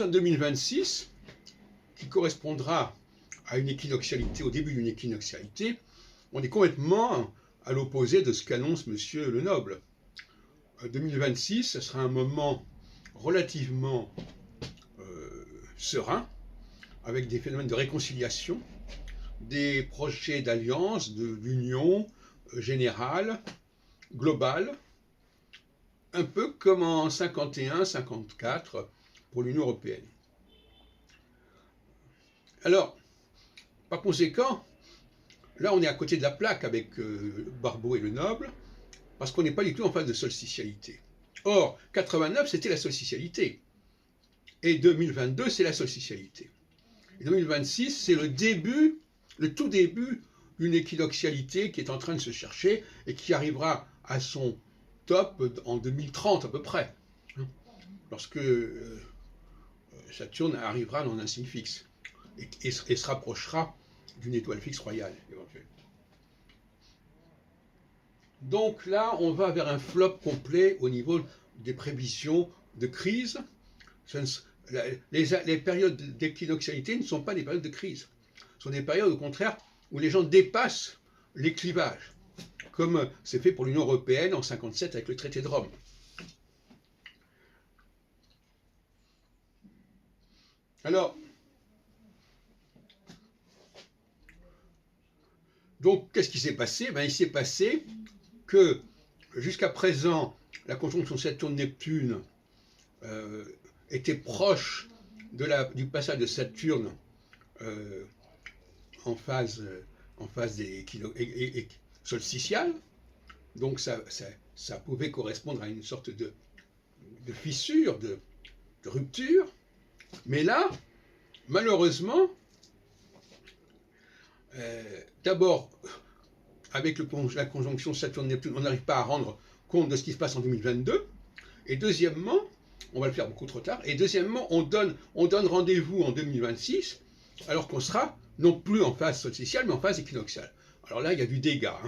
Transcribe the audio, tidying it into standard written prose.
En 2026, qui correspondra à une équinoxialité, au début d'une équinoxialité, on est complètement à l'opposé de ce qu'annonce Monsieur Le Noble. 2026, ce sera un moment relativement serein, avec des phénomènes de réconciliation, des projets d'alliance, d'union générale, globale, un peu comme en 51-54 pour l'Union européenne. Alors, par conséquent, là on est à côté de la plaque avec Barbault et Le Noble, parce qu'on n'est pas du tout en phase de solsticialité. Or, 89 c'était la solsticialité, et 2022 c'est la solsticialité. Et 2026 c'est le tout début d'une équinoxialité qui est en train de se chercher et qui arrivera à son top en 2030 à peu près, lorsque Saturne arrivera dans un signe fixe et se rapprochera d'une étoile fixe royale éventuelle. Donc là, on va vers un flop complet au niveau des prévisions de crise. Les périodes d'équinoxialité ne sont pas des périodes de crise. Ce sont des périodes, au contraire, où les gens dépassent les clivages, comme c'est fait pour l'Union européenne en 1957 avec le traité de Rome. Alors, donc, qu'est-ce qui s'est passé? Il s'est passé que, jusqu'à présent, la conjonction Saturne-Neptune était proche du passage de Saturne en phase des solsticiales. Donc, ça pouvait correspondre à une sorte de fissure, de rupture. Mais là, malheureusement, d'abord, avec la conjonction Saturne-Neptune, on n'arrive pas à rendre compte de ce qui se passe en 2022. Et deuxièmement, on va le faire beaucoup trop tard, et deuxièmement, on donne rendez-vous en 2026, alors qu'on sera non plus en phase solsticiale, mais en phase équinoxiale. Alors là, il y a du dégât.